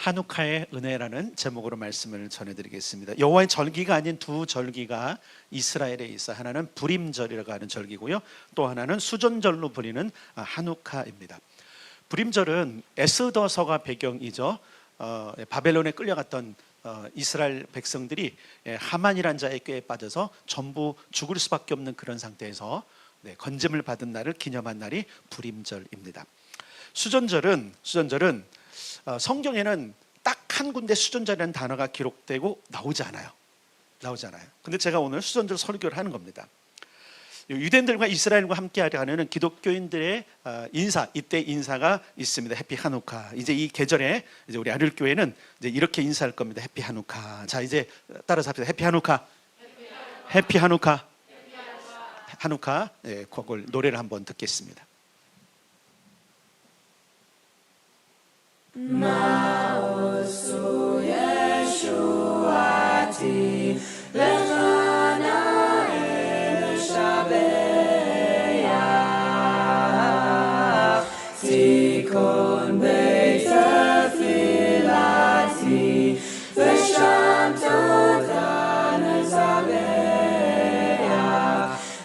한우카의 은혜라는 제목으로 말씀을 전해드리겠습니다. 여호와의 절기가 아닌 두 절기가 이스라엘에 있어 하나는 불임절이라고 하는 절기고요, 또 하나는 수전절로 불리는 한우카입니다. 불임절은 에스더서가 배경이죠. 바벨론에 끌려갔던 이스라엘 백성들이 하만이란 자의 꾀에 빠져서 전부 죽을 수밖에 없는 그런 상태에서 건짐을 받은 날을 기념한 날이 불임절입니다. 수전절은 성경에는 딱 한 군데 수전절이라는 단어가 기록되고 나오지 않아요. 근데 제가 오늘 수전절 설교를 하는 겁니다. 유대인들과 이스라엘과 함께하려 하는 기독교인들의 이때 인사가 있습니다. 해피 한우카. 이제 이 계절에 이제 우리 아들교회는 이제 이렇게 인사할 겁니다. 해피 한우카. 자, 이제 따라서 합시다. 해피 한우카. 해피 한우카. 한우카. 그걸 노래를 한번 듣겠습니다. Ma'osu Yeshuati Lechana El Shabeach Tikon Beit Tefilati V'sham Toda Nezabeach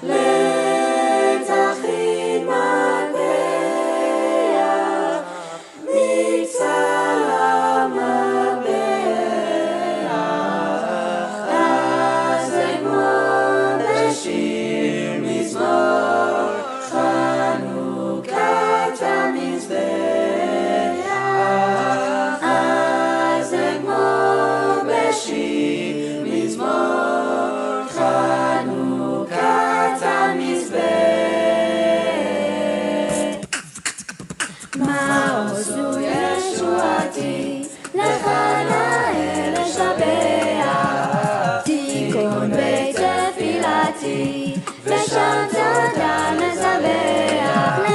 Letachid Matbeach Mitzvah Matbeach Azemon Beshir Mizmor Chanukat HaMizbeach Azemon Beshir Mizmor Chanukat HaMizbeach Ma'osu Yeshuati Lechana El Shabeach Tikon Beit Tefilati V'sham Toda Nezabeach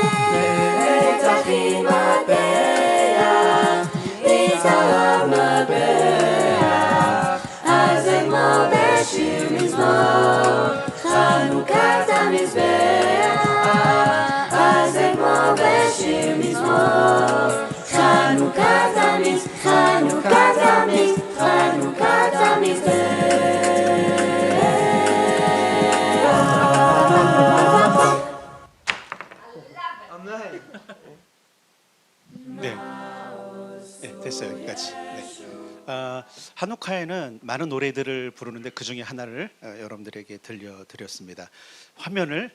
Letachim Matbeach Mitzvah Matbeach Azemon Beshir Mizmor Chanukat HaMizbeach Azemon Beshir Mizmor Chanukat HaMizbeach Chanukat 네, 됐어요. 여기까지. 한우카에는 많은 노래들을 부르는데 그 중에 하나를 여러분들에게 들려드렸습니다. 화면을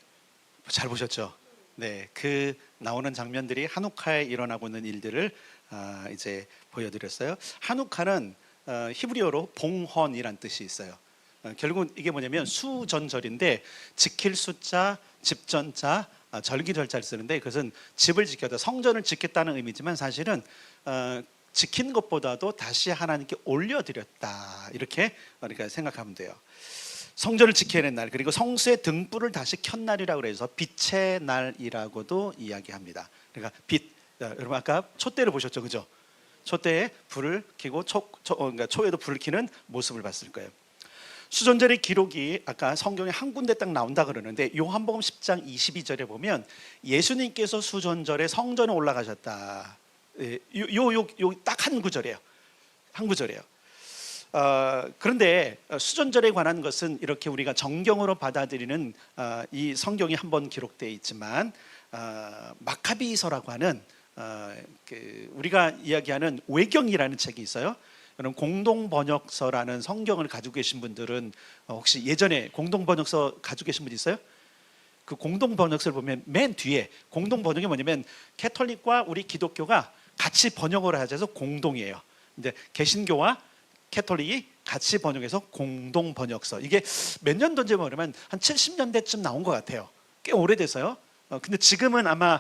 잘 보셨죠? 네, 그 나오는 장면들이 한우카에 일어나고 있는 일들을 이제 보여드렸어요. 한우카는 히브리어로 봉헌이란 뜻이 있어요. 결국은 이게 뭐냐면 수전절인데 지킬 숫자, 집전자, 절기절자를 쓰는데 그것은 집을 지켰다, 성전을 지켰다는 의미지만 사실은 지킨 것보다도 다시 하나님께 올려드렸다, 이렇게 그러니까 생각하면 돼요. 성전을 지켜야 하는 날, 그리고 성수의 등불을 다시 켠 날이라고 해서 빛의 날이라고도 이야기합니다. 그러니까 빛, 여러분 아까 촛대를 보셨죠, 그죠? 촛대에 불을 켜고 그러니까 초에도 불을 켜는 모습을 봤을 거예요. 수전절의 기록이 아까 성경에 한 군데 딱 나온다 그러는데 요한복음 10장 22절에 보면 예수님께서 수전절에 성전에 올라가셨다. 요 딱 한 구절이에요. 한 구절이에요. 그런데 수전절에 관한 것은 이렇게 우리가 정경으로 받아들이는 이 성경이 한번 기록되어 있지만 마카비서라고 하는 우리가 이야기하는 외경이라는 책이 있어요. 여러분 공동번역서라는 성경을 가지고 계신 분들은 혹시 예전에 공동번역서 가지고 계신 분 있어요? 그 공동번역서를 보면 맨 뒤에 공동번역이 뭐냐면 캐톨릭과 우리 기독교가 같이 번역을 하셔서 공동이에요. 근데 개신교와 캐톨릭이 같이 번역해서 공동번역서, 이게 몇 년도인지 모르면 한 70년대쯤 나온 것 같아요. 꽤 오래돼서요. 근데 지금은 아마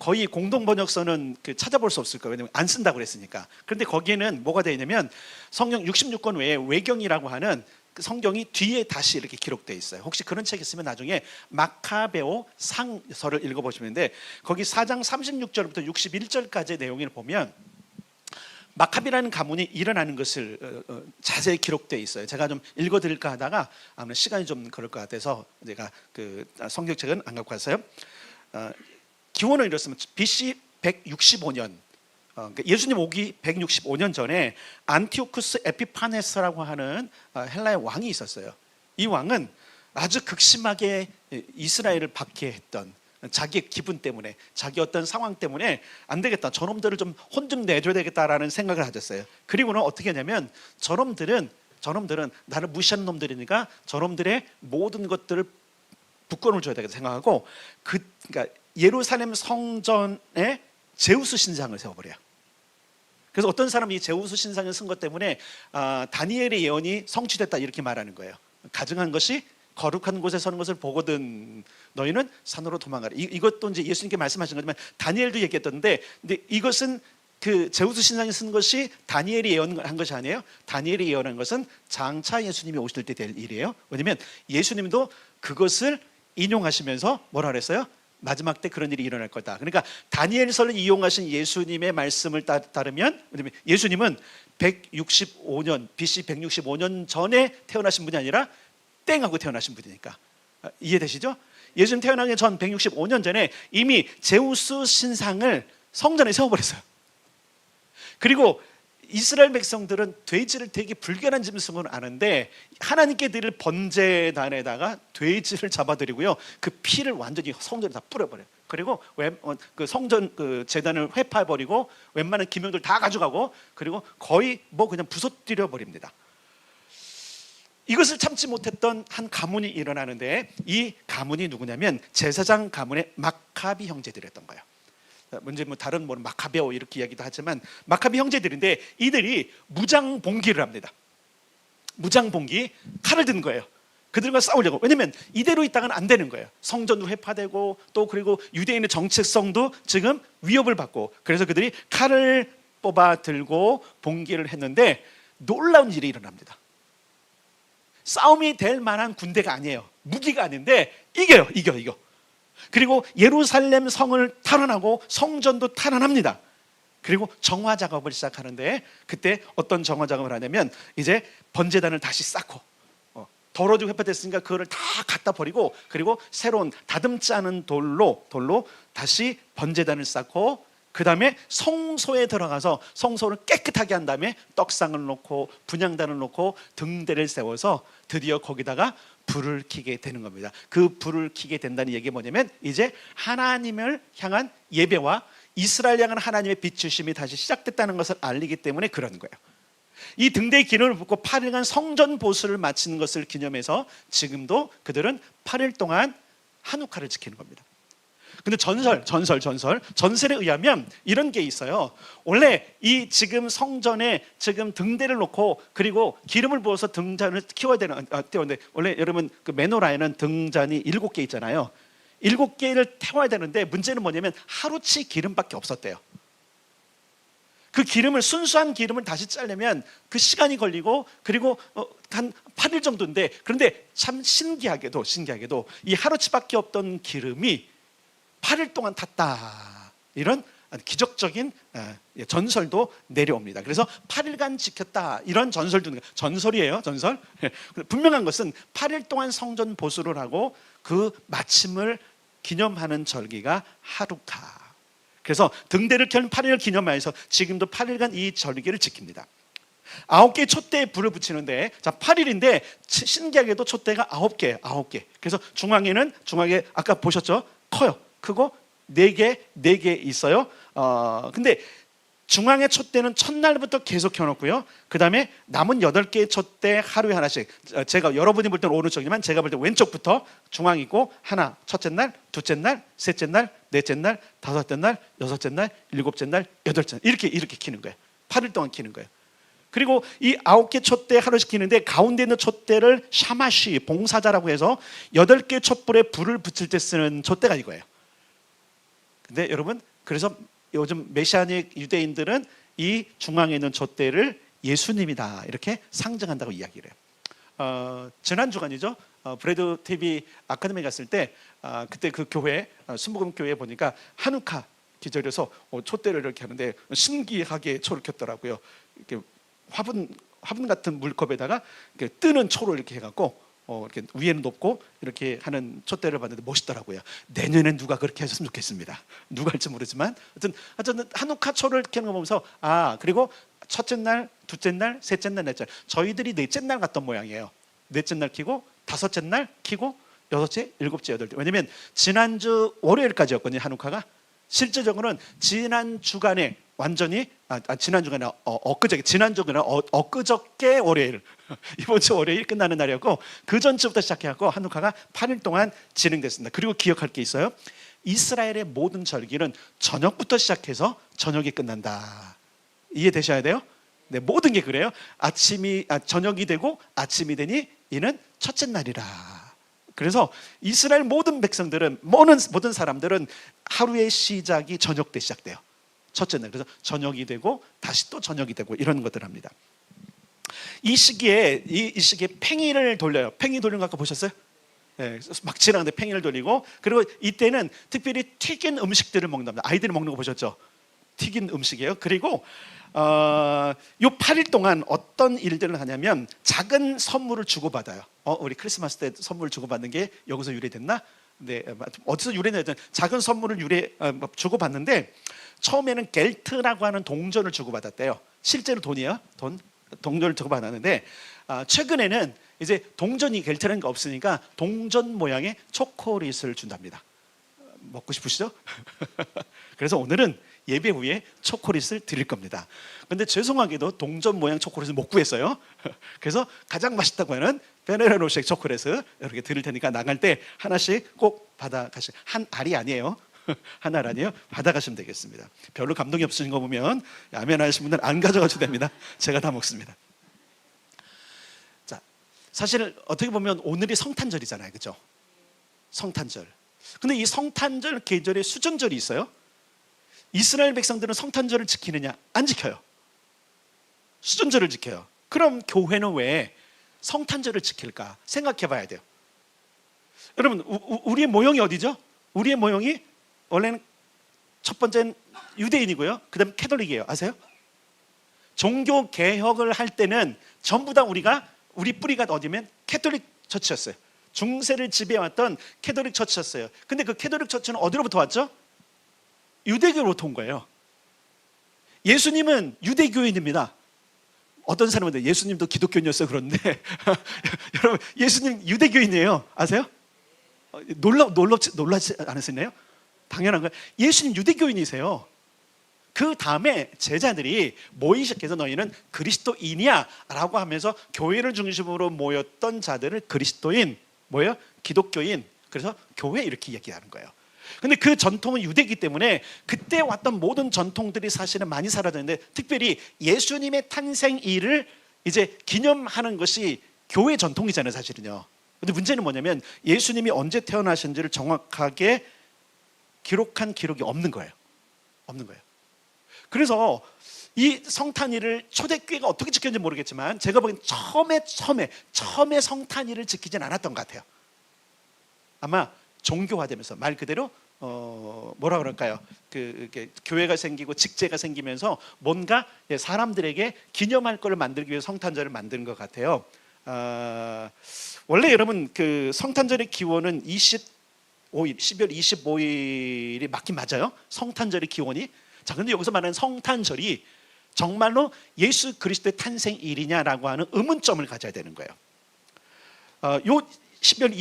거의 공동번역서는 찾아볼 수 없을 거예요. 왜냐면 안 쓴다고 그랬으니까. 그런데 거기에는 뭐가 되어 있냐면 성경 66권 외에 외경이라고 하는 그 성경이 뒤에 다시 이렇게 기록되어 있어요. 혹시 그런 책 있으면 나중에 마카베오 상서를 읽어보시면 되는데 거기 4장 36절부터 61절까지의 내용을 보면 마카비라는 가문이 일어나는 것을 자세히 기록되어 있어요. 제가 좀 읽어드릴까 하다가 아무래도 시간이 좀 그럴 것 같아서 제가 그 성경책은 안 갖고 왔어요. 기원은 이렇습니다. BC 165년 그러니까 예수님 오기 165년 전에 안티오쿠스 에피파네스라고 하는 헬라의 왕이 있었어요. 이 왕은 아주 극심하게 이스라엘을 박해했던, 자기의 기분 때문에, 자기 어떤 상황 때문에 안 되겠다, 저놈들을 좀 혼 좀 내줘야 되겠다라는 생각을 가졌어요. 그리고는 어떻게 하냐면 저놈들은 나를 무시하는 놈들이니까 저놈들의 모든 것들을 북권을 줘야 되겠다 생각하고 그러니까 예루살렘 성전에 제우스 신상을 세워버려요. 그래서 어떤 사람이 이 제우스 신상을 쓴 것 때문에 다니엘의 예언이 성취됐다 이렇게 말하는 거예요. 가증한 것이 거룩한 곳에 서는 것을 보거든 너희는 산으로 도망가라. 이것도 이제 예수님께 말씀하신 거지만 다니엘도 얘기했던데, 근데 이것은 그 제우스 신상이 쓴 것이 다니엘이 예언한 것이 아니에요. 다니엘이 예언한 것은 장차 예수님이 오실 때 될 일이에요. 왜냐하면 예수님도 그것을 인용하시면서 뭐라 그랬어요? 마지막 때 그런 일이 일어날 거다. 그러니까 다니엘서를 이용하신 예수님의 말씀을 따르면, 예수님은 165년 BC 165년 전에 태어나신 분이 아니라 땡하고 태어나신 분이니까. 이해되시죠? 예수님 태어나기 전 165년 전에 이미 제우스 신상을 성전에 세워버렸어요. 그리고 이스라엘 백성들은 돼지를 되게 불결한 짐승으로 아는데 하나님께 드릴 번제단에다가 돼지를 잡아드리고요, 그 피를 완전히 성전에 다 뿌려버려요. 그리고 그 성전 그 제단을 회파해버리고 웬만한 기명들 다 가져가고, 그리고 거의 뭐 그냥 부서뜨려 버립니다. 이것을 참지 못했던 한 가문이 일어나는데, 이 가문이 누구냐면 제사장 가문의 마카비 형제들이었던 거예요. 문제 뭐 다른 뭐 마카베오 이렇게 이야기도 하지만 마카비 형제들인데 이들이 무장봉기를 합니다. 무장봉기, 칼을 든 거예요. 그들과 싸우려고. 왜냐면 이대로 있다가는 안 되는 거예요. 성전도 회파되고 또 그리고 유대인의 정체성도 지금 위협을 받고, 그래서 그들이 칼을 뽑아 들고 봉기를 했는데 놀라운 일이 일어납니다. 싸움이 될 만한 군대가 아니에요. 무기가 아닌데 이겨요. 이겨. 그리고 예루살렘 성을 탈환하고 성전도 탈환합니다. 그리고 정화 작업을 시작하는데, 그때 어떤 정화 작업을 하냐면 이제 번제단을 다시 쌓고, 더러지고 회파됐으니까 그거를 다 갖다 버리고, 그리고 새로운 다듬지 않은 돌로 다시 번제단을 쌓고, 그 다음에 성소에 들어가서 성소를 깨끗하게 한 다음에 떡상을 놓고 분향단을 놓고 등대를 세워서 드디어 거기다가 불을 켜게 되는 겁니다. 그 불을 켜게 된다는 얘기가 뭐냐면 이제 하나님을 향한 예배와 이스라엘 향한 하나님의 비추심이 다시 시작됐다는 것을 알리기 때문에 그런 거예요. 이 등대의 기름을 붓고 8일간 성전 보수를 마치는 것을 기념해서 지금도 그들은 8일 동안 한우카를 지키는 겁니다. 근데 전설에 의하면 이런 게 있어요. 원래 이 지금 성전에 지금 등대를 놓고 그리고 기름을 부어서 등잔을 키워야 되는 때문에, 원래 여러분 그 메노라에는 등잔이 7개 있잖아요. 7개를 태워야 되는데 문제는 뭐냐면 하루치 기름밖에 없었대요. 그 기름을, 순수한 기름을 다시 짜려면 그 시간이 걸리고, 그리고 한 8일 정도인데, 그런데 참 신기하게도 이 하루치밖에 없던 기름이 8일 동안 탔다, 이런 기적적인 전설도 내려옵니다. 그래서 8일간 지켰다, 이런 전설도, 전설이에요. 전설. 분명한 것은 8일 동안 성전 보수를 하고 그 마침을 기념하는 절기가 하루카. 그래서 등대를 켠 8일을 기념하여서 지금도 8일간 이 절기를 지킵니다. 9개의 촛대에 불을 붙이는데, 자 8일인데 신기하게도 촛대가 9개. 그래서 중앙에 아까 보셨죠? 커요. 크고 4개 있어요. 근데 중앙의 촛대는 첫날부터 계속 켜놓고요, 그 다음에 남은 8개의 촛대 하루에 하나씩, 제가 여러분이 볼 때는 오른쪽이지만 제가 볼 때 왼쪽부터 중앙이고, 하나, 첫째 날, 둘째 날, 셋째 날, 넷째 날, 다섯째 날, 여섯째 날, 일곱째 날, 여덟째 날, 이렇게 켜는 거예요. 8일 동안 켜는 거예요. 그리고 이 9개 촛대 하루씩 켜는데 가운데 있는 촛대를 샤마시, 봉사자라고 해서 8개 촛불에 불을 붙일 때 쓰는 촛대가 이거예요. 근데 여러분, 그래서 요즘 메시아닉 유대인들은 이 중앙에 있는 촛대를 예수님이다 이렇게 상징한다고 이야기를 해요. 지난 주간이죠. 브레드 TV 아카데미 갔을 때 그때 그 교회, 순복음 교회에 보니까 한우카 기절해서 촛대를 이렇게 하는데 신기하게 초를 켰더라고요. 이렇게 화분 같은 물컵에다가 이렇게 뜨는 초를 이렇게 해갖고 이렇게 위에는 높고 이렇게 하는 촛대를 봤는데 멋있더라고요. 내년엔 누가 그렇게 하셨으면 좋겠습니다. 누가 할지 모르지만 어쨌든 한우카 초를 켜는 거 보면서 그리고 첫째 날, 둘째 날, 셋째 날, 넷째 날, 저희들이 넷째 날 갔던 모양이에요. 넷째 날 켜고 다섯째 날 켜고 여섯째, 일곱째, 여덟째. 왜냐면 지난주 월요일까지였거든요, 한우카가. 실제적으로는 지난 주간에 완전히 지난 주간에 엊그저께 지난주가 엊그저께 월요일 이번 주 월요일 끝나는 날이었고 그 전주부터 시작해갖고 한우카가 8일 동안 진행됐습니다. 그리고 기억할 게 있어요. 이스라엘의 모든 절기는 저녁부터 시작해서 저녁이 끝난다. 이해되셔야 돼요. 네, 모든 게 그래요. 저녁이 되고 아침이 되니 이는 첫째 날이라. 그래서 이스라엘 모든 백성들은 모든 사람들은 하루의 시작이 저녁 때 시작돼요. 첫째 날. 그래서 저녁이 되고 다시 또 저녁이 되고 이런 것들을 합니다. 이 시기에 팽이를 돌려요. 팽이 돌리는 거 아까 보셨어요? 네, 막 지나가는데 팽이를 돌리고 그리고 이때는 특별히 튀긴 음식들을 먹는답니다. 아이들이 먹는 거 보셨죠? 튀긴 음식이에요. 그리고 요 8일 동안 어떤 일들을 하냐면 작은 선물을 주고받아요. 우리 크리스마스 때 선물 주고받는 게 여기서 유래됐나? 네, 어디서 유래됐든 작은 선물을 주고받는데 처음에는 겔트라고 하는 동전을 주고받았대요. 실제로 돈이에요. 동전을 주고받았는데 최근에는 이제 동전이 겔트라는 게 없으니까 동전 모양의 초콜릿을 준답니다. 먹고 싶으시죠? 그래서 오늘은 예배 후에 초콜릿을 드릴 겁니다. 근데 죄송하게도 동전 모양 초콜릿을 못 구했어요. 그래서 가장 맛있다고 하는 베네로쉐 초콜릿을 이렇게 드릴 테니까 나갈 때 하나씩 꼭 받아가시고 한 알이 아니에요. 한 알 아니에요. 받아가시면 되겠습니다. 별로 감동이 없으신 거 보면 아멘 하시는 분들은 안 가져가셔도 됩니다. 제가 다 먹습니다. 자, 사실 어떻게 보면 오늘이 성탄절이잖아요, 그렇죠? 성탄절. 근데 이 성탄절 계절에 수전절이 있어요. 이스라엘 백성들은 성탄절을 지키느냐? 안 지켜요. 수전절을 지켜요. 그럼 교회는 왜 성탄절을 지킬까? 생각해 봐야 돼요. 여러분, 우리의 모형이 어디죠? 우리의 모형이 원래는 첫 번째는 유대인이고요. 그 다음에 캐톨릭이에요. 아세요? 종교 개혁을 할 때는 전부 다 우리 뿌리가 어디면 캐톨릭 처치였어요. 중세를 지배해왔던 캐톨릭 처치였어요. 근데 그 캐톨릭 처치는 어디로부터 왔죠? 유대교로부터 온 거예요. 예수님은 유대교인입니다. 어떤 사람은 예수님도 기독교인이었어요. 그런데 여러분, 예수님 유대교인이에요. 아세요? 놀라지 않으시나요? 당연한 거예요. 예수님 유대교인이세요. 그 다음에 제자들이 모이기 시작해서 너희는 그리스도인이야 라고 하면서 교회를 중심으로 모였던 자들을 그리스도인, 뭐예요? 기독교인. 그래서 교회 이렇게 얘기하는 거예요. 근데 그 전통은 유대이기 때문에 그때 왔던 모든 전통들이 사실은 많이 사라졌는데 특별히 예수님의 탄생일을 이제 기념하는 것이 교회 전통이잖아요, 사실은요. 근데 문제는 뭐냐면 예수님이 언제 태어나신지를 정확하게 기록한 기록이 없는 거예요. 없는 거예요. 그래서 이 성탄일을 초대교회가 어떻게 지켰는지 모르겠지만 제가 보기엔 처음에 성탄일을 지키진 않았던 것 같아요. 아마 종교화되면서 말 그대로 뭐라 그럴까요? 교회가 생기고 직제가 생기면서 뭔가 사람들에게 기념할 걸 만들기 위해 성탄절을 만드는 것 같아요. 원래 여러분 그 성탄절의 기원은 12월 25일이 맞긴 맞아요. 성탄절의 기원이. 자, 근데 여기서 말하는 성탄절이 정말로 예수 그리스도의 탄생일이냐라고 하는 의문점을 가져야 되는 거예요. 요 12월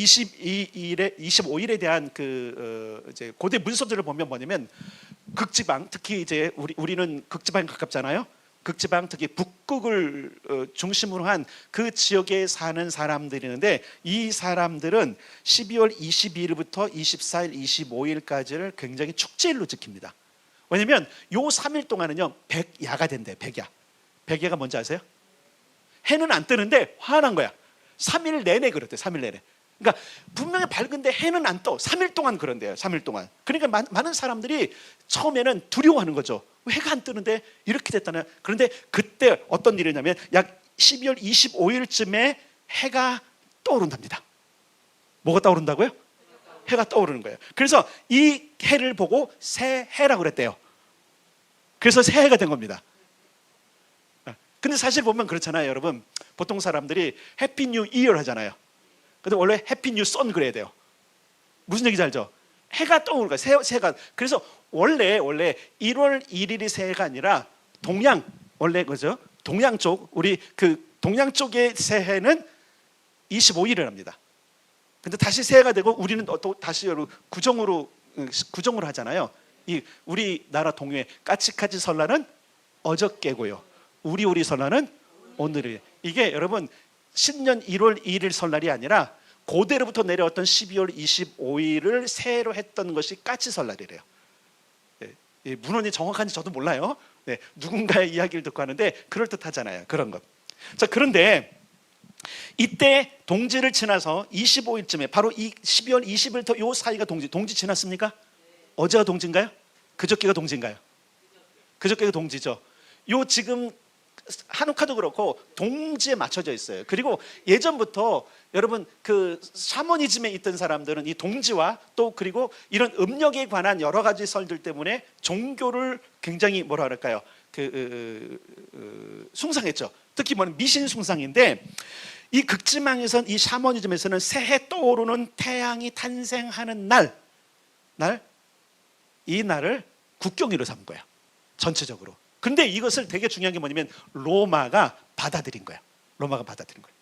25일에 대한 이제 고대 문서들을 보면 뭐냐면 극지방, 특히 이제 우리는 극지방에 가깝잖아요. 극지방, 특히 북극을 중심으로 한 그 지역에 사는 사람들이 있는데 이 사람들은 12월 22일부터 24일, 25일까지를 굉장히 축제일로 지킵니다. 왜냐면 요 3일 동안은요 백야가 된대요. 백야가 뭔지 아세요? 해는 안 뜨는데 화난 거야. 3일 내내 그렇대. 3일 내내. 그러니까 분명히 밝은데 해는 안 떠. 3일 동안 그런대요. 3일 동안. 그러니까 많은 사람들이 처음에는 두려워하는 거죠. 해가 안 뜨는데 이렇게 됐다는. 그런데 그때 어떤 일이냐면 약 12월 25일쯤에 해가 떠오른답니다. 뭐가 떠오른다고요? 해가 떠오르는 거예요. 그래서 이 해를 보고 새해라고 그랬대요. 그래서 새해가 된 겁니다. 근데 사실 보면 그렇잖아요, 여러분. 보통 사람들이 해피 뉴 이어 하잖아요. 근데 원래 해피 뉴 선 그래야 돼요. 무슨 얘기인지 알죠? 해가 떠오르는 거야. 새가. 그래서 원래 1월 1일이 새해가 아니라 동양, 원래 그죠? 동양 쪽, 우리 그 동양 쪽의 새해는 25일을 합니다. 근데 다시 새해가 되고 우리는 또 다시 구정으로 하잖아요. 이 우리나라 동요의 까치까치 설날은 어저께고요. 우리 설날은 오늘이에요. 이게 여러분 신년 1월 2일 설날이 아니라 고대로부터 내려왔던 12월 25일을 새해로 했던 것이 까치 설날이래요. 네, 문헌이 정확한지 저도 몰라요. 네, 누군가의 이야기를 듣고 하는데 그럴듯하잖아요. 그런 것. 자, 그런데 이때 동지를 지나서 25일쯤에 바로 이 12월 20일부터 요 사이가 동지 지났습니까? 어제가 동지인가요? 그저께가 동지인가요? 그저께가 동지죠. 요 지금 한우카도 그렇고 동지에 맞춰져 있어요. 그리고 예전부터 여러분 그 샤머니즘에 있던 사람들은 이 동지와 또 그리고 이런 음력에 관한 여러 가지 설들 때문에 종교를 굉장히 뭐라 그럴까요? 숭상했죠. 특히 뭐는 미신 숭상인데 이 극지망에선 이 샤머니즘에서는 새해 떠오르는 태양이 탄생하는 이 날을 국경일로 삼은 거예요. 전체적으로. 근데 이것을 되게 중요한 게 뭐냐면 로마가 받아들인 거예요. 로마가 받아들인 거예요.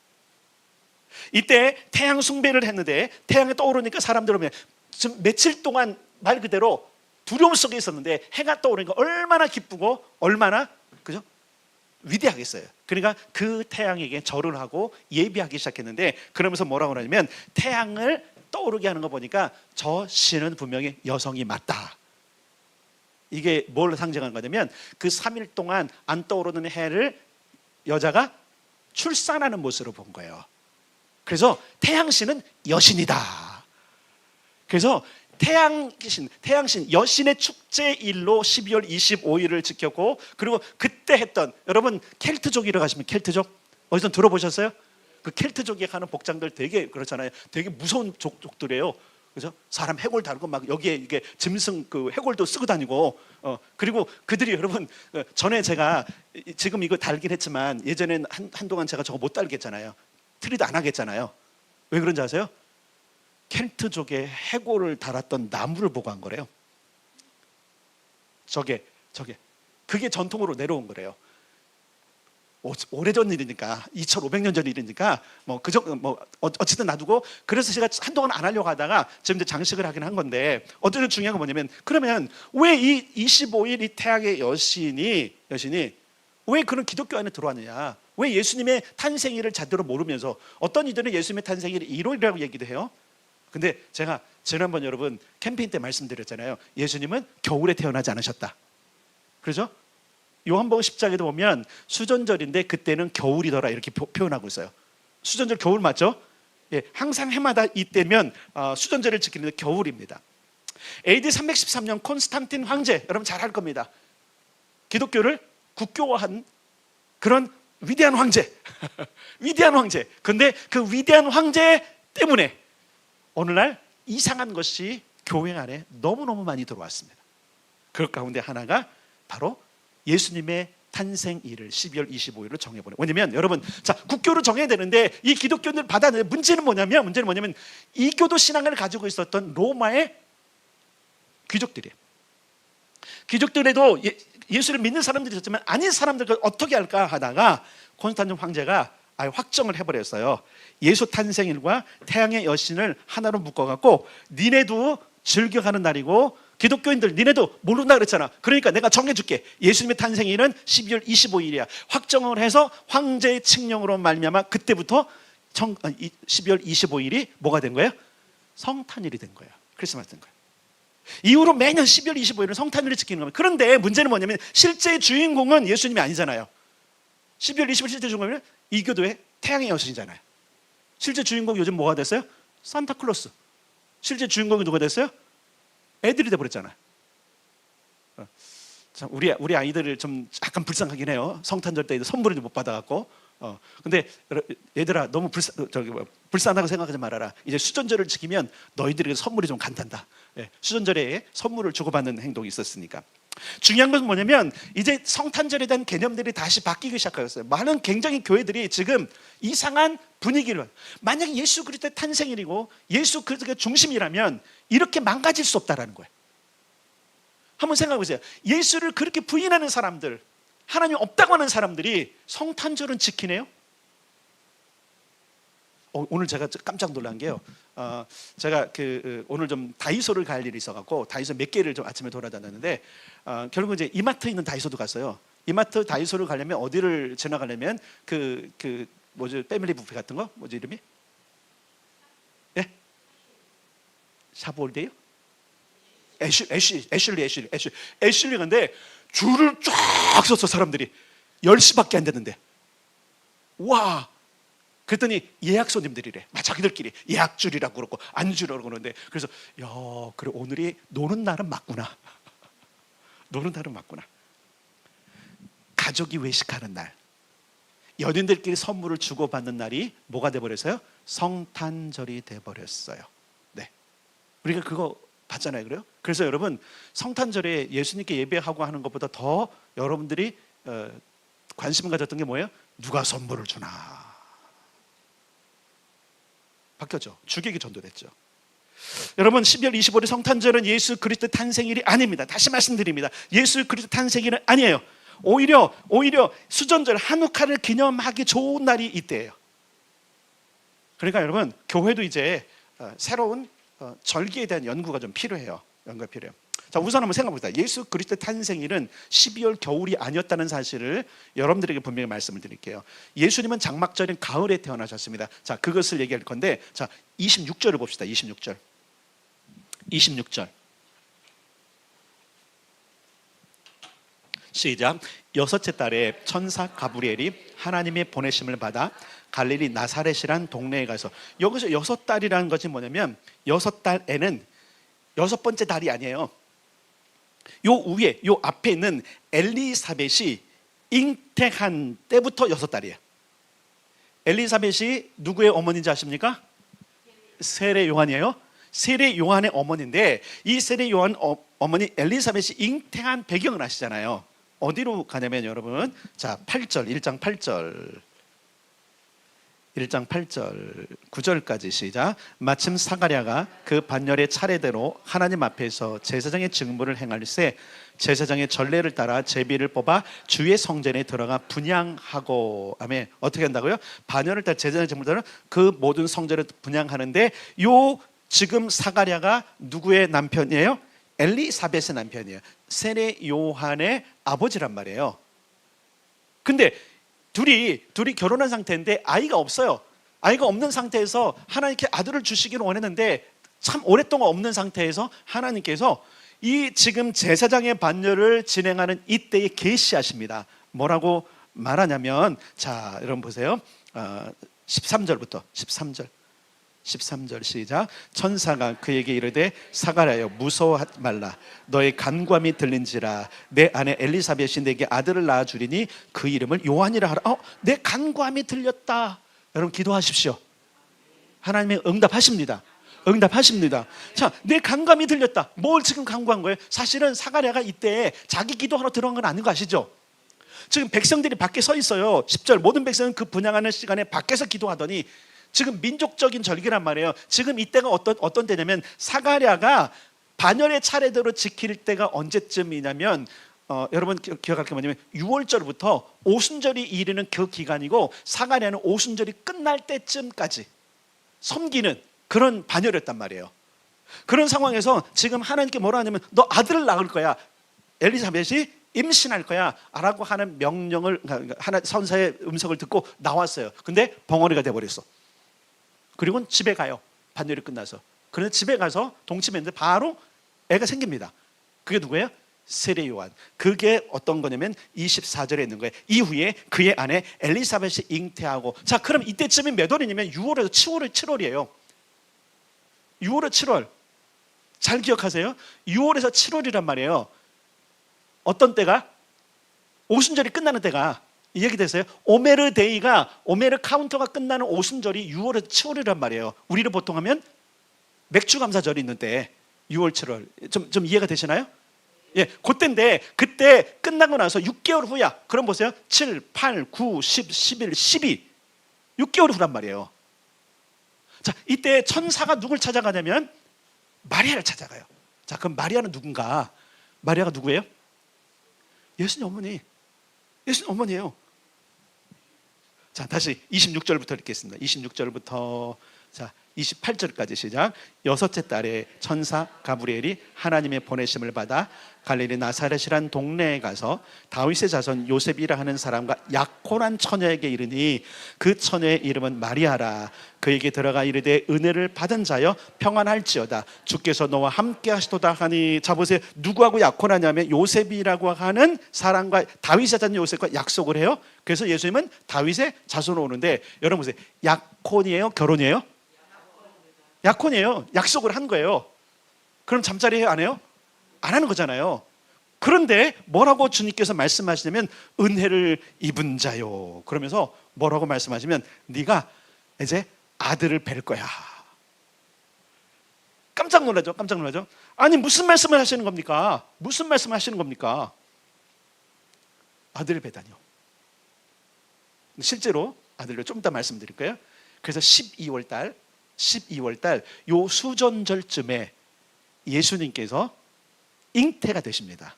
이때 태양 숭배를 했는데 태양이 떠오르니까 사람들은 지금 며칠 동안 말 그대로 두려움 속에 있었는데 해가 떠오르니까 얼마나 기쁘고 얼마나 그죠? 위대하겠어요. 그러니까 그 태양에게 절을 하고 예비하기 시작했는데 그러면서 뭐라고 하냐면 태양을 떠오르게 하는 거 보니까 저 신은 분명히 여성이 맞다. 이게 뭘 상징하는 거냐면 그 3일 동안 안 떠오르는 해를 여자가 출산하는 모습으로 본 거예요. 그래서 태양신은 여신이다. 그래서 태양신 여신의 축제일로 12월 25일을 지켰고 그리고 그때 했던 여러분 켈트족이라고 하시면 켈트족 어디서 들어보셨어요? 그 켈트족이 하는 복장들 되게 그렇잖아요. 되게 무서운 족들이에요. 그죠? 사람 해골 달고 막 여기에 이게 짐승 그 해골도 쓰고 다니고 그리고 그들이 여러분 전에 제가 지금 이거 달긴 했지만 예전엔 한동안 제가 저거 못 달겠잖아요. 트리도 안 하겠잖아요. 왜 그런지 아세요? 켈트족의 해골을 달았던 나무를 보고 한 거래요. 저게 그게 전통으로 내려온 거래요. 오래전 일이니까 2,500년 전 일이니까 어쨌든 놔두고 그래서 제가 한동안 안 하려고 하다가 지금 이제 장식을 하긴 한 건데 어쨌든 중요한 건 뭐냐면 그러면 왜 이 25일 이 태양의 여신이 왜 그런 기독교 안에 들어왔느냐? 왜 예수님의 탄생일을 제대로 모르면서 어떤 이들은 예수님의 탄생일이 1월이라고 얘기도 해요. 근데 제가 지난번 여러분 캠페인 때 말씀드렸잖아요. 예수님은 겨울에 태어나지 않으셨다. 그렇죠? 요한복음 10장에도 보면 수전절인데 그때는 겨울이더라 이렇게 표현하고 있어요. 수전절 겨울 맞죠? 예, 항상 해마다 이때면 수전절을 지키는데 겨울입니다. AD 313년 콘스탄틴 황제 여러분 잘 알 겁니다. 기독교를 국교화한 그런 위대한 황제 위대한 황제. 근데 그 위대한 황제 때문에 어느 날 이상한 것이 교회 안에 너무너무 많이 들어왔습니다. 그 가운데 하나가 바로 예수님의 탄생일을 12월 25일을 정해보내. 왜냐면 여러분 자 국교를 정해야 되는데 이 기독교인들 받아내는 문제는 뭐냐면 이교도 신앙을 가지고 있었던 로마의 귀족들이에요. 귀족들에도 예수를 믿는 사람들이 있었지만 아닌 사람들과 어떻게 할까 하다가 콘스탄틴 황제가 확정을 해버렸어요. 예수 탄생일과 태양의 여신을 하나로 묶어갖고 니네도 즐겨가는 날이고 기독교인들 니네도 모른다 그랬잖아. 그러니까 내가 정해줄게. 예수님의 탄생일은 12월 25일이야. 확정을 해서 황제의 칙령으로 말미암아 그때부터 12월 25일이 뭐가 된 거예요? 성탄일이 된 거예요. 크리스마스 된 거예요. 이후로 매년 12월 25일은 성탄일을 지키는 겁니다. 그런데 문제는 뭐냐면 실제 주인공은 예수님이 아니잖아요. 12월 25일 실제 주인공은 이교도의 태양의 여신이잖아요. 실제 주인공 요즘 뭐가 됐어요? 산타클로스. 실제 주인공이 누가 됐어요? 애들이 돼버렸잖아요. 우리 아이들을 좀 약간 불쌍하긴 해요. 성탄절 때 선물을 못 받아갖고. 근데 얘들아 너무 불쌍하다고 생각하지 말아라. 이제 수전절을 지키면 너희들에게 선물이 좀 간단다. 수전절에 선물을 주고받는 행동이 있었으니까. 중요한 것은 뭐냐면 이제 성탄절에 대한 개념들이 다시 바뀌기 시작하였어요. 많은 굉장히 교회들이 지금 이상한 분위기를, 만약에 예수 그리스도의 탄생일이고 예수 그리스도가 중심이라면 이렇게 망가질 수 없다라는 거예요. 한번 생각해 보세요. 예수를 그렇게 부인하는 사람들, 하나님 없다고 하는 사람들이 성탄절은 지키네요? 오늘 제가 깜짝 놀란 게요. 제가 오늘 좀 다이소를 갈 일이 있어갖고 다이소 몇 개를 좀 아침에 돌아다녔는데 결국 이제 이마트 있는 다이소도 갔어요. 이마트 다이소를 가려면 어디를 지나가려면 뭐죠, 패밀리 뷔페 같은 거 뭐죠 이름이? 예? 샤볼데요? 애슐리 근데 줄을 쫙 섰어. 사람들이 10시밖에 안 됐는데, 와, 그랬더니 예약 손님들이래. 자기들끼리 예약줄이라고 그러고 안주라고 그러는데, 그래서 야, 그래 오늘이 노는 날은 맞구나. 노는 날은 맞구나. 가족이 외식하는 날, 연인들끼리 선물을 주고받는 날이 뭐가 돼버렸어요? 성탄절이 돼버렸어요. 네, 우리가 그거 봤잖아요. 그래요? 그래서 여러분, 성탄절에 예수님께 예배하고 하는 것보다 더 여러분들이 관심을 가졌던 게 뭐예요? 누가 선물을 주나. 바뀌었죠. 주객이 전도됐죠. 여러분, 12월 25일 성탄절은 예수 그리스도 탄생일이 아닙니다. 다시 말씀드립니다. 예수 그리스도 탄생일은 아니에요. 오히려 수전절 한우카를 기념하기 좋은 날이 이때예요. 그러니까 여러분, 교회도 이제 새로운 절기에 대한 연구가 좀 필요해요. 연구가 필요해요. 자, 우선 한번 생각해 봅시다. 예수 그리스도 탄생일은 12월 겨울이 아니었다는 사실을 여러분들에게 분명히 말씀을 드릴게요. 예수님은 장막절인 가을에 태어나셨습니다. 자, 그것을 얘기할 건데, 자, 26절을 봅시다. 26절. 시작. 여섯째 달에 천사 가브리엘이 하나님의 보내심을 받아 갈릴리 나사렛이란 동네에 가서, 여기서 여섯 달이라는 것이 뭐냐면, 여섯 달에는 여섯 번째 달이 아니에요. 요 위에, 요 앞에 있는 엘리사벳이 잉태한 때부터 여섯 달이에요. 엘리사벳이 누구의 어머니인지 아십니까? 세례 요한이에요. 세례 요한의 어머니인데, 이 세례 요한 어머니 엘리사벳이 잉태한 배경을 아시잖아요. 어디로 가냐면 여러분, 자, 8절, 1장 8절 9절까지 시작. 마침 사가랴가 그 반열의 차례대로 하나님 앞에서 제사장의 직무를 행할세 제사장의 전례를 따라 제비를 뽑아 주의 성전에 들어가 분향하고. 아멘. 어떻게 한다고요? 반열을 따라 제사장의 직무를 따라 그 모든 성전을 분향하는데, 요 지금 사가랴가 누구의 남편이에요? 엘리사벳의 남편이에요. 세례 요한의 아버지란 말이에요. 근데 둘이 결혼한 상태인데 아이가 없어요. 아이가 없는 상태에서 하나님께 아들을 주시기를 원했는데, 참 오랫동안 없는 상태에서 하나님께서 이 지금 제사장의 반열을 진행하는 이때에 계시하십니다. 뭐라고 말하냐면, 자, 여러분 보세요. 13절부터 13절 시작. 천사가 그에게 이르되 사가랴여 무서워하지 말라. 너의 간구함이 들린지라. 내 아내 엘리사벳이 내게 아들을 낳아주리니 그 이름을 요한이라 하라. 내 간구함이 들렸다. 여러분 기도하십시오. 하나님이 응답하십니다. 자, 내 간구함이 들렸다. 뭘 지금 간구한 거예요? 사실은 사가랴가 이때 자기 기도하러 들어간 건 아닌 거 아시죠? 지금 백성들이 밖에 서 있어요. 10절 모든 백성은 그 분향하는 시간에 밖에서 기도하더니, 지금 민족적인 절기란 말이에요. 지금 이때가 어떤 때냐면, 사가랴가 반열의 차례대로 지킬 때가 언제쯤이냐면, 여러분 기억할 게 뭐냐면 6월절부터 오순절이 이르는 그 기간이고, 사가랴는 오순절이 끝날 때쯤까지 섬기는 그런 반열이었단 말이에요. 그런 상황에서 지금 하나님께 뭐라 하냐면, 너 아들을 낳을 거야. 엘리사벳이 임신할 거야 라고 하는 명령을, 하나 선사의 음성을 듣고 나왔어요. 근데 벙어리가 돼버렸어. 그리고 집에 가요. 반열이 끝나서. 그런데 집에 가서 동침했는데 바로 애가 생깁니다. 그게 누구예요? 세례 요한. 그게 어떤 거냐면 24절에 있는 거예요. 이후에 그의 아내 엘리사벳이 잉태하고. 자, 그럼 이때쯤이 몇 월이냐면 6월에서 7월이에요. 6월에서 7월. 잘 기억하세요. 6월에서 7월이란 말이에요. 어떤 때가? 오순절이 끝나는 때가. 얘기됐어요. 오메르 데이가, 오메르 카운터가 끝나는 오순절이 6월에서 7월이란 말이에요. 우리를 보통 하면 맥주 감사절이 있는데 6월 7월 좀 이해가 되시나요? 예, 그때인데 그때 끝나고 나서 6개월 후야. 그럼 보세요. 7, 8, 9, 10, 11, 12. 6개월 후란 말이에요. 자, 이때 천사가 누굴 찾아가냐면 마리아를 찾아가요. 자, 그럼 마리아는 누군가? 마리아가 누구예요? 예수님 어머니. 예수님 어머니예요. 자, 다시 26절부터 읽겠습니다. 26절부터 자 28절까지 시작. 여섯째 달에 천사 가브리엘이 하나님의 보내심을 받아 갈릴리 나사렛이란 동네에 가서 다윗의 자손 요셉이라 하는 사람과 약혼한 처녀에게 이르니 그 처녀의 이름은 마리아라. 그에게 들어가 이르되 은혜를 받은 자여 평안할지어다. 주께서 너와 함께 하시도다 하니. 자 보세요. 누구하고 약혼하냐면 요셉이라고 하는 사람과 다윗의 자손 요셉과 약속을 해요. 그래서 예수님은 다윗의 자손으로 오는데 여러분 보세요. 약혼이에요? 결혼이에요? 약혼이에요. 약속을 한 거예요. 그럼 잠자리 해요? 안 해요? 안 하는 거잖아요. 그런데 뭐라고 주님께서 말씀하시냐면 은혜를 입은 자요. 그러면서 뭐라고 말씀하시면 네가 이제 아들을 뵐 거야. 깜짝 놀라죠. 깜짝 놀라죠. 아니 무슨 말씀을 하시는 겁니까? 무슨 말씀을 하시는 겁니까? 아들을 뵈다니요. 실제로 아들을 좀 이따 말씀드릴 거예요. 그래서 12월 달 요 수전절쯤에 예수님께서 잉태가 되십니다.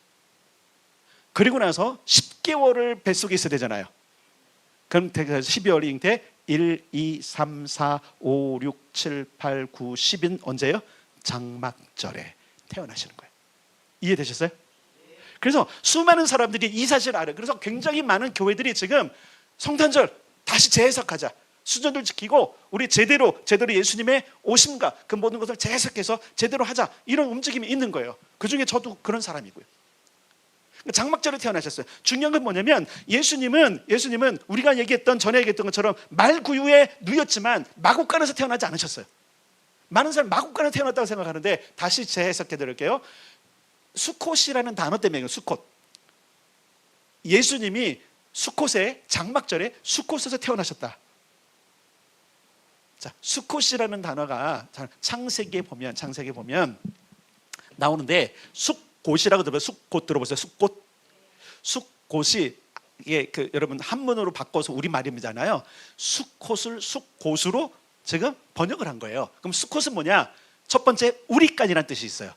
그리고 나서 10개월을 뱃속에 있어야 되잖아요. 그럼 12월 잉태 1, 2, 3, 4, 5, 6, 7, 8, 9, 10인 언제예요? 장막절에 태어나시는 거예요. 이해되셨어요? 그래서 수많은 사람들이 이 사실을 알아요. 그래서 굉장히 많은 교회들이 지금 성탄절 다시 재해석하자. 수전을 지키고 우리 제대로 예수님의 오심과 그 모든 것을 재해석해서 제대로 하자. 이런 움직임이 있는 거예요. 그중에 저도 그런 사람이고요. 장막절에 태어나셨어요. 중요한 건 뭐냐면 예수님은 우리가 전에 얘기했던 것처럼 말구유의 누였지만 마국간에서 태어나지 않으셨어요. 많은 사람이 마국간에서 태어났다고 생각하는데 다시 재해석해 드릴게요. 수콧이라는 단어 때문에 수콧. 예수님이 수콧에 장막절에 수콧에서 태어나셨다. 자, 수콧이라는 단어가 창세기에 보면 나오는데 숫꽃이라고 들어봐요. 숫꽃 들어보세요. 숫꽃이 이게 여러분 한문으로 바꿔서 우리 말이잖아요. 숫꽃을 숫꽃으로 지금 번역을 한 거예요. 그럼 숫꽃은 뭐냐? 첫 번째 우리간이라는 뜻이 있어요.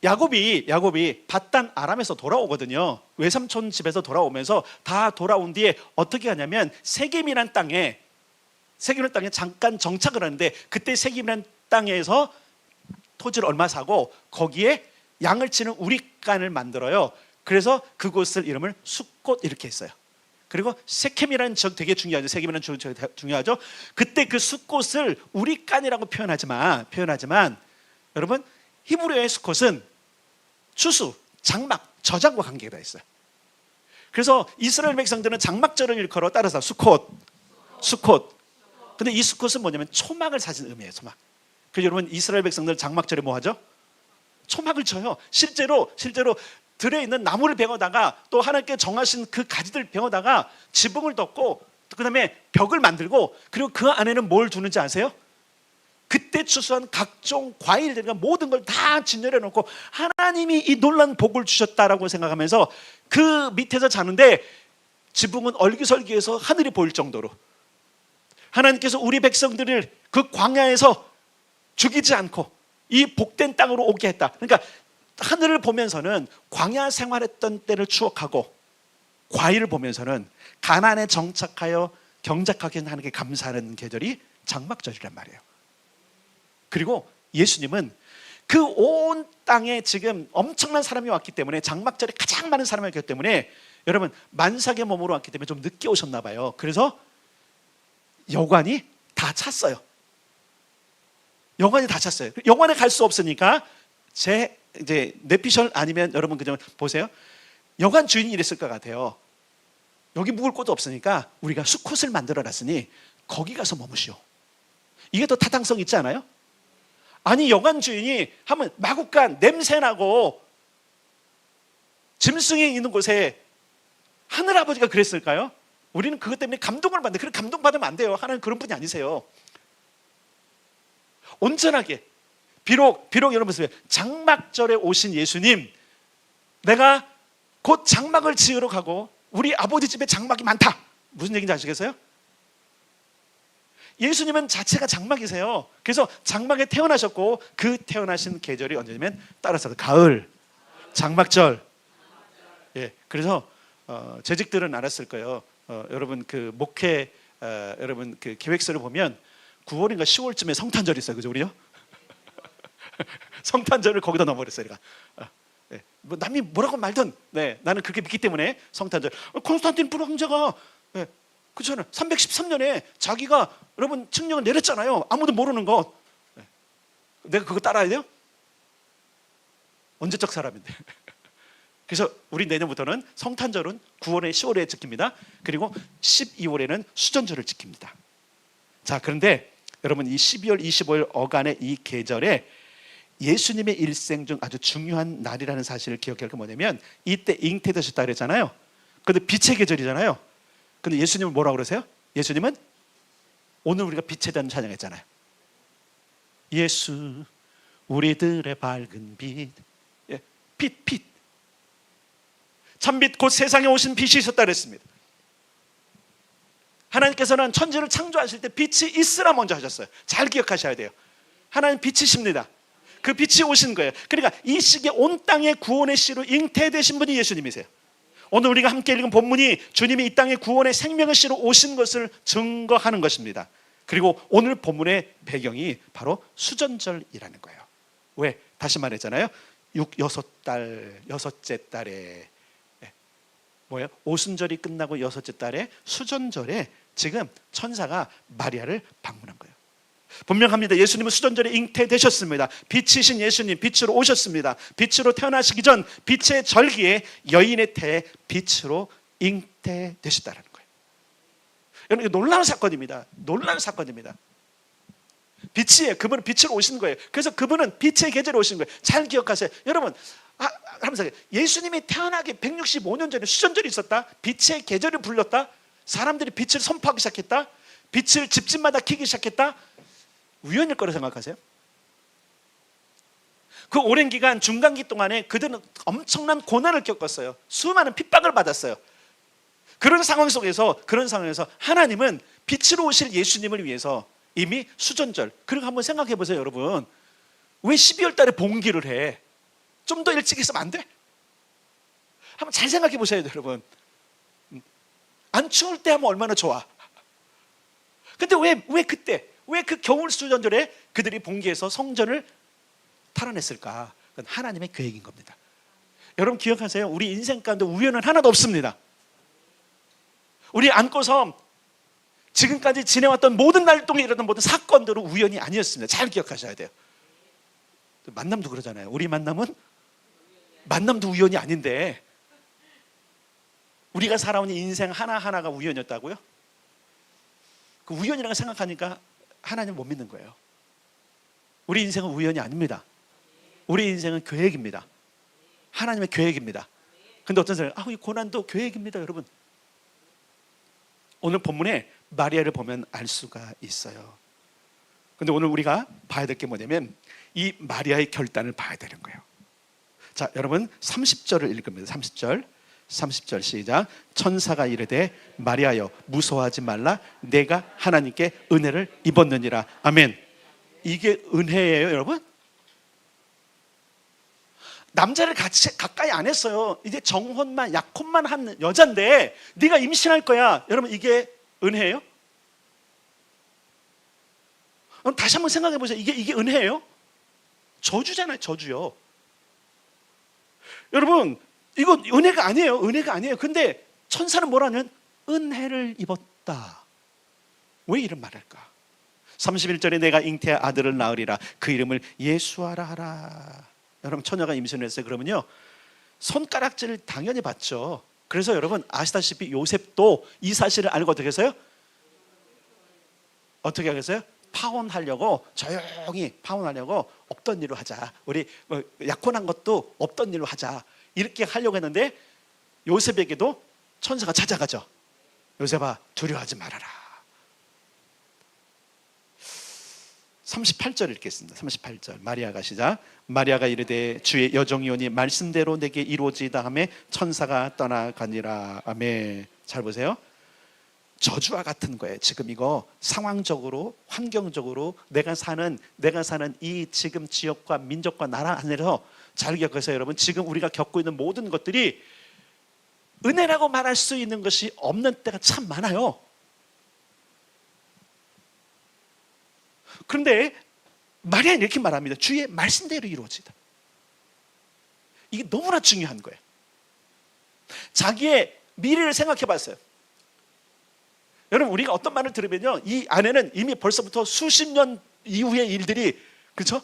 야곱이 밧단 아람에서 돌아오거든요. 외삼촌 집에서 돌아오면서 다 돌아온 뒤에 어떻게 하냐면 세겜이라는 땅에 잠깐 정착을 하는데 그때 세겜이라는 땅에서 토지를 얼마 사고 거기에 양을 치는 우리간을 만들어요. 그래서 그곳을 이름을 숫꽃 이렇게 했어요. 그리고 세켐이라는 지역 되게 중요하죠. 세겜이라는 지역 중요하죠. 그때 그 숫꽃을 우리간이라고 표현하지만 여러분 히브리어의 숫꽃은 추수, 장막, 저장과 관계가 있어요. 그래서 이스라엘 백성들은 장막절을 일컬어 따라서 수콧. 근데 이 수콧은 뭐냐면 초막을 사진 의미예요. 초막. 그래서 여러분 이스라엘 백성들 장막절에 뭐 하죠? 초막을 쳐요. 실제로 들에 있는 나무를 베어다가 또 하나님께 정하신 그 가지들 베어다가 지붕을 덮고 그 다음에 벽을 만들고 그리고 그 안에는 뭘 두는지 아세요? 그때 추수한 각종 과일들과 모든 걸 다 진열해 놓고 하나님이 이 놀라운 복을 주셨다라고 생각하면서 그 밑에서 자는데 지붕은 얼기설기해서 하늘이 보일 정도로 하나님께서 우리 백성들을 그 광야에서 죽이지 않고 이 복된 땅으로 오게 했다. 그러니까 하늘을 보면서는 광야 생활했던 때를 추억하고 과일을 보면서는 가나안에 정착하여 경작하게 하나님께 감사하는 계절이 장막절이란 말이에요. 그리고 예수님은 그 온 땅에 지금 엄청난 사람이 왔기 때문에 장막절에 가장 많은 사람이 왔기 때문에 여러분 만삭의 몸으로 왔기 때문에 좀 늦게 오셨나 봐요. 그래서 여관이 다 찼어요. 여관에 갈 수 없으니까 이제 뇌피셜 아니면 여러분 그냥 보세요. 여관 주인이 이랬을 것 같아요. 여기 묵을 곳도 없으니까 우리가 수컷을 만들어 놨으니 거기 가서 머무시오. 이게 더 타당성 있지 않아요? 아니 여관 주인이 하면 마국간 냄새나고 짐승이 있는 곳에 하늘아버지가 그랬을까요? 우리는 그것 때문에 감동을 받는데 그런 감동받으면 안 돼요. 하나님 그런 분이 아니세요. 온전하게 비록 여러분 보세요. 장막절에 오신 예수님, 내가 곧 장막을 지으러 가고 우리 아버지 집에 장막이 많다. 무슨 얘기인지 아시겠어요? 예수님은 자체가 장막이세요. 그래서 장막에 태어나셨고 그 태어나신 계절이 언제냐면 따라서 가을, 장막절. 예, 그래서 재직들은 알았을 거예요. 여러분 그 목회 여러분 그 계획서를 보면 9월인가 10월쯤에 성탄절이 있어요, 그죠, 우리요? 성탄절을 거기다 넣어버렸어요, 제가. 네. 뭐 남이 뭐라고 말든, 네, 나는 그렇게 믿기 때문에 성탄절. 콘스탄티누플 황제가, 네, 그렇잖아요. 313년에 자기가 여러분 칙령을 내렸잖아요. 아무도 모르는 것. 네. 내가 그거 따라야 돼요? 언제적 사람인데. 그래서 우리 내년부터는 성탄절은 9월에 10월에 지킵니다. 그리고 12월에는 수전절을 지킵니다. 자, 그런데 여러분 이 12월 25일 어간의 이 계절에 예수님의 일생 중 아주 중요한 날이라는 사실을 기억해야 할 게 뭐냐면 이때 잉태되셨다 그랬잖아요. 근데 빛의 계절이잖아요. 근데 예수님은 뭐라고 그러세요? 예수님은 오늘 우리가 빛에 대한 찬양했잖아요. 예수 우리들의 밝은 빛. 예, 빛. 참빛 곧 세상에 오신 빛이 있었다 그랬습니다. 하나님께서는 천지를 창조하실 때 빛이 있으라 먼저 하셨어요. 잘 기억하셔야 돼요. 하나님 빛이십니다. 그 빛이 오신 거예요. 그러니까 이 시기에 온 땅의 구원의 씨로 잉태되신 분이 예수님이세요. 오늘 우리가 함께 읽은 본문이 주님이 이 땅의 구원의 생명의 씨로 오신 것을 증거하는 것입니다. 그리고 오늘 본문의 배경이 바로 수전절이라는 거예요. 왜? 다시 말했잖아요. 여섯째 달에 뭐예요? 오순절이 끝나고 여섯째 달에 수전절에 지금 천사가 마리아를 방문한 거예요. 분명합니다. 예수님은 수전절에 잉태되셨습니다. 빛이신 예수님 빛으로 오셨습니다. 빛으로 태어나시기 전 빛의 절기에 여인의 태에 빛으로 잉태되셨다는 거예요. 여러분, 이거 놀라운 사건입니다. 놀라운 사건입니다. 빛이에요. 그분은 빛으로 오신 거예요. 그래서 그분은 빛의 계절에 오신 거예요. 잘 기억하세요. 여러분, 하면서 예수님이 태어나기 165년 전에 수전절이 있었다. 빛의 계절을 불렸다. 사람들이 빛을 선포하기 시작했다. 빛을 집집마다 켜기 시작했다. 우연일 거라고 생각하세요? 그 오랜 기간 중간기 동안에 그들은 엄청난 고난을 겪었어요. 수많은 핍박을 받았어요. 그런 상황 속에서 하나님은 빛으로 오실 예수님을 위해서 이미 수전절, 그리고 한번 생각해 보세요. 여러분, 왜 12월 달에 봉기를 해? 좀 더 일찍 있으면 안 돼? 한번 잘 생각해 보세요, 여러분. 안 추울 때 하면 얼마나 좋아. 근데 왜 그때, 왜 그 겨울 수전절에 그들이 봉기해서 성전을 탈환했을까? 그건 하나님의 계획인 겁니다. 여러분 기억하세요. 우리 인생 가운데 우연은 하나도 없습니다. 우리 안고서 지금까지 지내왔던 모든 날 동안 일어났던 모든 사건들은 우연이 아니었습니다. 잘 기억하셔야 돼요. 만남도 그러잖아요. 우리 만남도 우연이 아닌데 우리가 살아온 인생 하나하나가 우연이었다고요? 그 우연이라고 생각하니까 하나님 못 믿는 거예요. 우리 인생은 우연이 아닙니다. 우리 인생은 계획입니다. 하나님의 계획입니다. 근데 어떤 사람이 이 고난도 계획입니다. 여러분, 오늘 본문에 마리아를 보면 알 수가 있어요. 근데 오늘 우리가 봐야 될 게 뭐냐면 이 마리아의 결단을 봐야 되는 거예요. 자, 여러분 30절을 읽습니다. 30절 시작. 천사가 이르되 마리아여 무서워하지 말라. 내가 하나님께 은혜를 입었느니라. 아멘. 이게 은혜예요, 여러분? 남자를 가까이 안 했어요. 이제 정혼만 약혼만 한 여잔데 네가 임신할 거야. 여러분, 이게 은혜예요? 다시 한번 생각해 보세요. 이게 은혜예요? 저주잖아요, 저주요. 여러분, 이거 은혜가 아니에요. 은혜가 아니에요. 근데 천사는 뭐라냐면 은혜를 입었다. 왜 이런 말을 할까? 31절에 내가 잉태의 아들을 낳으리라. 그 이름을 예수하라 하라. 여러분, 처녀가 임신을 했어요. 그러면요, 손가락질을 당연히 받죠. 그래서 여러분 아시다시피 요셉도 이 사실을 알고 어떻게 했어요? 어떻게 하겠어요? 파혼하려고, 조용히 파혼하려고 없던 일로 하자. 우리 약혼한 것도 없던 일로 하자. 이렇게 하려고 했는데 요셉에게도 천사가 찾아가죠. 요셉아, 두려워하지 말아라. 38절 읽겠습니다. 38절 마리아가 시작. 마리아가 이르되 주의 여종이오니 말씀대로 내게 이루어지이다 하매 천사가 떠나가니라. 아멘. 잘 보세요. 저주와 같은 거예요. 지금 이거 상황적으로 환경적으로 내가 사는 이 지금 지역과 민족과 나라 안에서 잘 기억하세요. 여러분, 지금 우리가 겪고 있는 모든 것들이 은혜라고 말할 수 있는 것이 없는 때가 참 많아요. 그런데 마리아는 이렇게 말합니다. 주의 말씀대로 이루어지다. 이게 너무나 중요한 거예요. 자기의 미래를 생각해 봤어요. 여러분, 우리가 어떤 말을 들으면요, 이 안에는 이미 벌써부터 수십 년 이후의 일들이, 그렇죠?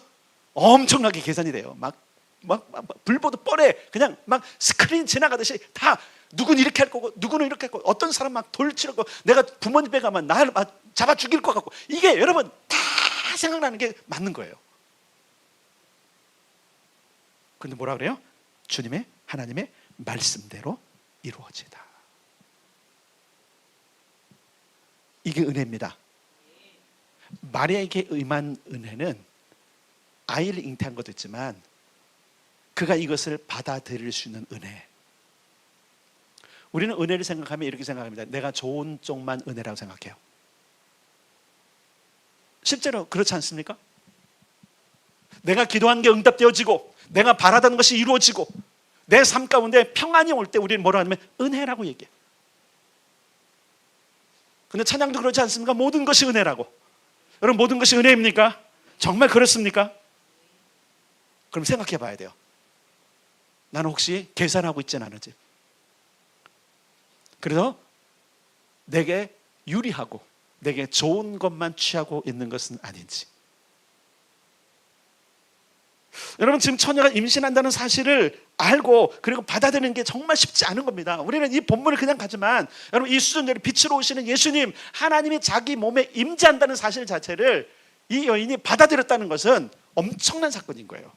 엄청나게 계산이 돼요. 막 불보듯 뻔해. 그냥 막 스크린 지나가듯이 다 누구는 이렇게 할 거고 누구는 이렇게 할 거고, 어떤 사람 막 돌 치고 내가 부모님 댁에 가면 나를 막 잡아 죽일 것 같고, 이게 여러분 다 생각나는 게 맞는 거예요. 근데 뭐라 그래요? 주님의, 하나님의 말씀대로 이루어지다. 이게 은혜입니다. 마리아에게 임한 은혜는 아이를 잉태한 것도 있지만 그가 이것을 받아들일 수 있는 은혜. 우리는 은혜를 생각하면 이렇게 생각합니다. 내가 좋은 쪽만 은혜라고 생각해요. 실제로 그렇지 않습니까? 내가 기도한 게 응답되어지고 내가 바라던 것이 이루어지고 내 삶 가운데 평안이 올 때 우리는 뭐라 하냐면 은혜라고 얘기해요. 근데 찬양도 그렇지 않습니까? 모든 것이 은혜라고. 여러분, 모든 것이 은혜입니까? 정말 그렇습니까? 그럼 생각해 봐야 돼요. 나는 혹시 계산하고 있지는 않은지, 그래서 내게 유리하고 내게 좋은 것만 취하고 있는 것은 아닌지. 여러분, 지금 처녀가 임신한다는 사실을 알고 그리고 받아들이는 게 정말 쉽지 않은 겁니다. 우리는 이 본문을 그냥 가지만, 여러분, 이 수준대로 빛으로 오시는 예수님, 하나님이 자기 몸에 임재한다는 사실 자체를 이 여인이 받아들였다는 것은 엄청난 사건인 거예요.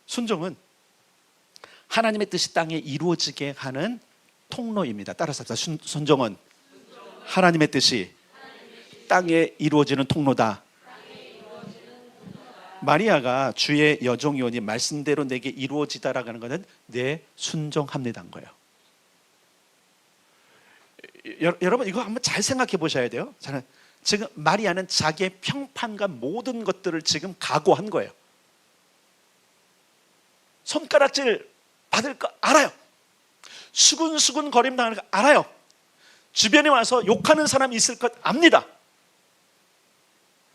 순종은 하나님의 뜻이 땅에 이루어지게 하는 통로입니다. 따라서 순종은 하나님의 뜻이 땅에 이루어지는 통로다. 마리아가 주의 여종이오니 말씀대로 내게 이루어지다라고 하는 것은 내 순종합니다인 거예요. 여러분, 이거 한번 잘 생각해 보셔야 돼요. 지금 마리아는 자기의 평판과 모든 것들을 지금 각오한 거예요. 손가락질 받을 거 알아요. 수근수근 거림 당하는 거 알아요. 주변에 와서 욕하는 사람이 있을 것 압니다.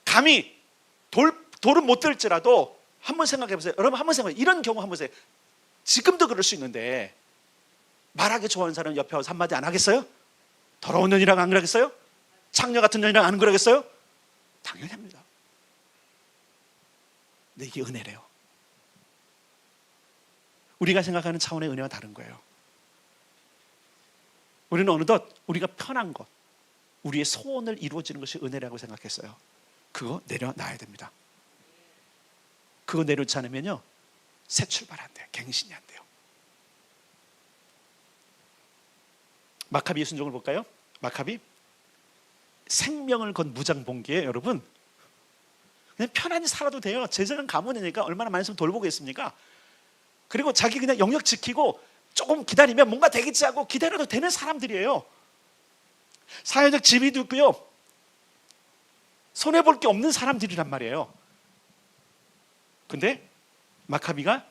감히 돌은 못 들지라도 한번 생각해 보세요. 여러분, 한번 생각해 보세요. 이런 경우 한번 보세요. 지금도 그럴 수 있는데 말하기 좋아하는 사람 옆에 와서 한마디 안 하겠어요? 더러운 년이랑 안 그러겠어요? 창녀 같은 년이랑 안 그러겠어요? 당연히 합니다. 근데 이게 은혜래요. 우리가 생각하는 차원의 은혜와 다른 거예요. 우리는 어느덧 우리가 편한 것, 우리의 소원을 이루어지는 것이 은혜라고 생각했어요. 그거 내려놔야 됩니다. 그거 내려놓지 않으면요, 새 출발 안 돼요. 갱신이 안 돼요. 마카비의 순종을 볼까요? 마카비, 생명을 건 무장봉기에 여러분, 그냥 편안히 살아도 돼요. 제사장 가문이니까 얼마나 많이 있으면 돌보겠습니까? 그리고 자기 그냥 영역 지키고 조금 기다리면 뭔가 되겠지 하고 기다려도 되는 사람들이에요. 사회적 지위도 있고요, 손해볼 게 없는 사람들이란 말이에요. 근데 마카비가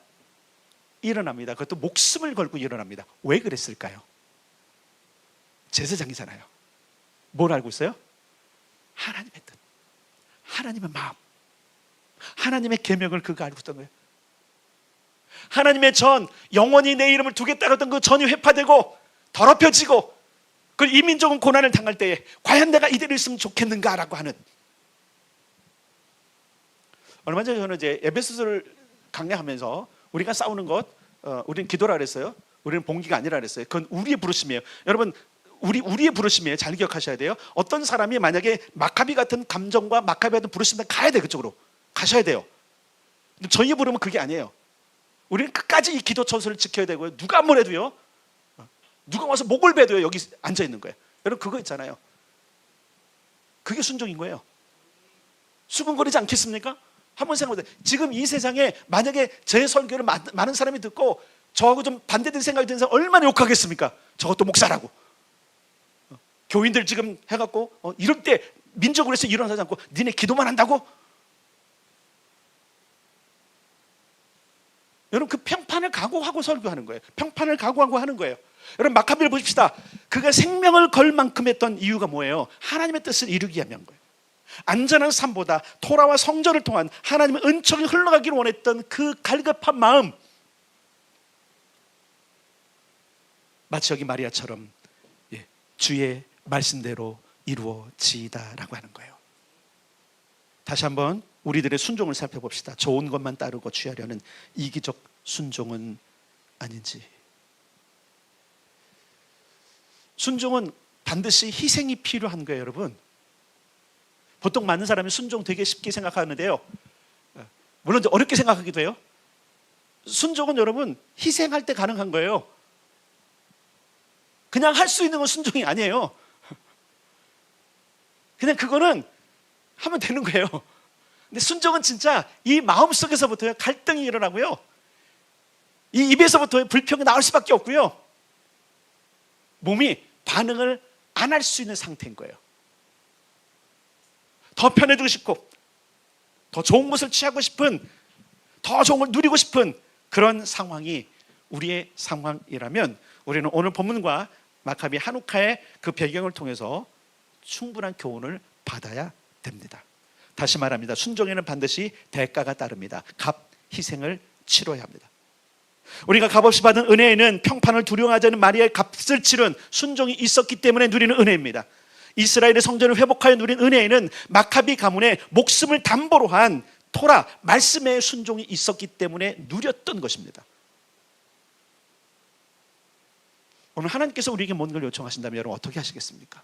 일어납니다. 그것도 목숨을 걸고 일어납니다. 왜 그랬을까요? 제사장이잖아요. 뭘 알고 있어요? 하나님의 뜻, 하나님의 마음, 하나님의 계명을 그가 알고 있던 거예요. 하나님의 전, 영원히 내 이름을 두겠다고 했던 그 전이 회파되고 더럽혀지고 그 이민족은 고난을 당할 때에 과연 내가 이대로 있으면 좋겠는가라고 하는. 얼마 전에 저는 이제 에베소서를 강의하면서 우리가 싸우는 것, 우리는 기도라 그랬어요. 우리는 봉기가 아니라 그랬어요. 그건 우리의 부르심이에요. 여러분, 우리의 부르심이에요. 잘 기억하셔야 돼요. 어떤 사람이 만약에 마카비 같은 감정과 마카비 같은 부르심을 가야 돼. 그쪽으로 가셔야 돼요. 근데 저희의 부름은 그게 아니에요. 우리는 끝까지 이 기도 처소를 지켜야 되고요. 누가 안 뭐래도요, 누가 와서 목을 베도요, 여기 앉아 있는 거예요. 여러분, 그거 있잖아요. 그게 순종인 거예요. 수근거리지 않겠습니까? 한번 생각해보세요. 지금 이 세상에 만약에 제 설교를 많은 사람이 듣고 저하고 좀 반대된 생각이 드는 사람 얼마나 욕하겠습니까? 저것도 목사라고. 교인들 지금 해갖고 이럴 때 민족으로 해서 일어나지 않고 니네 기도만 한다고? 여러분, 그 평판을 각오하고 설교하는 거예요. 평판을 각오하고 하는 거예요. 여러분, 마카비를 보십시다. 그가 생명을 걸 만큼 했던 이유가 뭐예요? 하나님의 뜻을 이루기 위한 거예요. 안전한 삶보다 토라와 성전을 통한 하나님의 은총이 흘러가기를 원했던 그 갈급한 마음, 마치 여기 마리아처럼 주의 말씀대로 이루어지이다라고 하는 거예요. 다시 한번 우리들의 순종을 살펴봅시다. 좋은 것만 따르고 취하려는 이기적 순종은 아닌지. 순종은 반드시 희생이 필요한 거예요, 여러분. 보통 많은 사람이 순종 되게 쉽게 생각하는데요, 물론 어렵게 생각하기도 해요. 순종은 여러분 희생할 때 가능한 거예요. 그냥 할 수 있는 건 순종이 아니에요. 그냥 그거는 하면 되는 거예요. 근데 순종은 진짜 이 마음속에서부터 갈등이 일어나고요, 이 입에서부터 불평이 나올 수밖에 없고요, 몸이 반응을 안 할 수 있는 상태인 거예요. 더 편해지고 싶고 더 좋은 것을 취하고 싶은, 더 좋은 걸 누리고 싶은 그런 상황이 우리의 상황이라면 우리는 오늘 본문과 마카비 하누카의 그 배경을 통해서 충분한 교훈을 받아야 됩니다. 다시 말합니다. 순종에는 반드시 대가가 따릅니다. 값, 희생을 치러야 합니다. 우리가 값없이 받은 은혜에는 평판을 두려워하지 않는 마리아의 값을 치른 순종이 있었기 때문에 누리는 은혜입니다. 이스라엘의 성전을 회복하여 누린 은혜에는 마카비 가문의 목숨을 담보로 한 토라 말씀의 순종이 있었기 때문에 누렸던 것입니다. 오늘 하나님께서 우리에게 뭔 걸 요청하신다면 여러분 어떻게 하시겠습니까?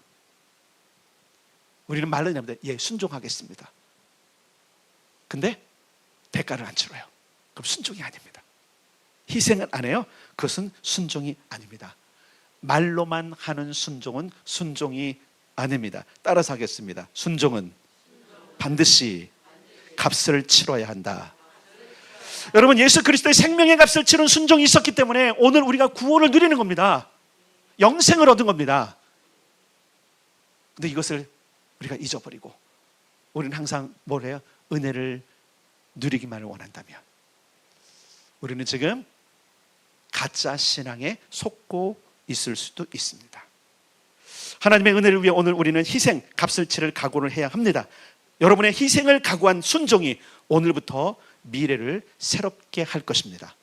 우리는 말로 합니다. 예, 순종하겠습니다. 근데 대가를 안 치러요. 그럼 순종이 아닙니다. 희생을 안 해요. 그것은 순종이 아닙니다. 말로만 하는 순종은 순종이 아닙니다. 따라서 하겠습니다. 순종은 반드시 값을 치러야 한다. 여러분, 예수 그리스도의 생명의 값을 치른 순종이 있었기 때문에 오늘 우리가 구원을 누리는 겁니다. 영생을 얻은 겁니다. 근데 이것을 우리가 잊어버리고 우리는 항상 뭘 해요? 은혜를 누리기만을 원한다면 우리는 지금 가짜 신앙에 속고 있을 수도 있습니다. 하나님의 은혜를 위해 오늘 우리는 희생, 값을 치를 각오를 해야 합니다. 여러분의 희생을 각오한 순종이 오늘부터 미래를 새롭게 할 것입니다.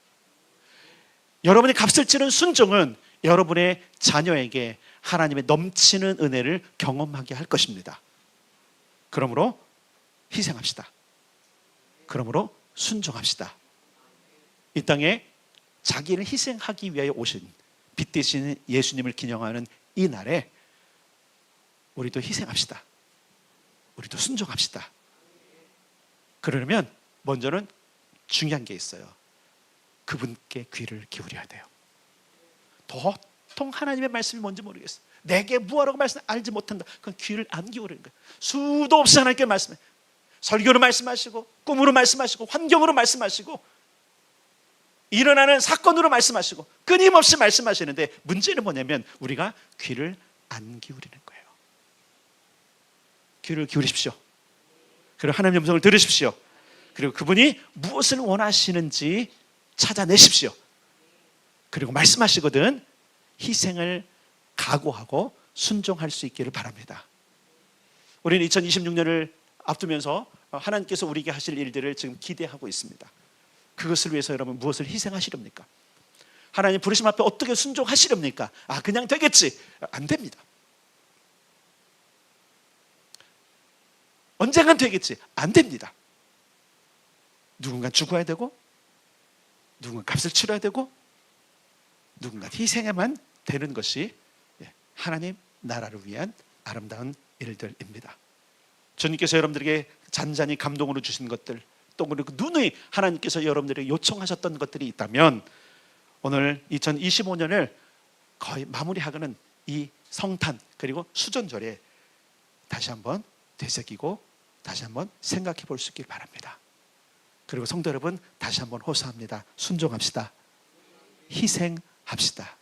여러분의 값을 치른 순종은 여러분의 자녀에게 하나님의 넘치는 은혜를 경험하게 할 것입니다. 그러므로 희생합시다. 그러므로 순종합시다. 이 땅에 자기를 희생하기 위하여 오신 빛 대신 예수님을 기념하는 이 날에 우리도 희생합시다. 우리도 순종합시다. 그러려면 먼저는 중요한 게 있어요. 그분께 귀를 기울여야 돼요. 보통 하나님의 말씀이 뭔지 모르겠어. 내게 무엇이라고 말씀 알지 못한다. 그건 귀를 안 기울이는 거예요. 수도 없이 하나님께 말씀해. 설교로 말씀하시고 꿈으로 말씀하시고 환경으로 말씀하시고 일어나는 사건으로 말씀하시고 끊임없이 말씀하시는데 문제는 뭐냐면 우리가 귀를 안 기울이는 거예요. 귀를 기울이십시오. 그리고 하나님의 음성을 들으십시오. 그리고 그분이 무엇을 원하시는지 찾아내십시오. 그리고 말씀하시거든 희생을 각오하고 순종할 수 있기를 바랍니다. 우리는 2026년을 앞두면서 하나님께서 우리에게 하실 일들을 지금 기대하고 있습니다. 그것을 위해서 여러분 무엇을 희생하시렵니까? 하나님 부르심 앞에 어떻게 순종하시렵니까? 그냥 되겠지. 안 됩니다. 언젠간 되겠지. 안 됩니다. 누군가 죽어야 되고 누군가 값을 치러야 되고 누군가 희생해만 되는 것이 하나님 나라를 위한 아름다운 일들입니다. 주님께서 여러분들에게 잔잔히 감동으로 주신 것들, 또 그리고 누누이 하나님께서 여러분들에게 요청하셨던 것들이 있다면 오늘 2025년을 거의 마무리하고는 이 성탄 그리고 수전절에 다시 한번 되새기고 다시 한번 생각해 볼 수 있길 바랍니다. 그리고 성도 여러분, 다시 한번 호소합니다. 순종합시다. 희생합시다.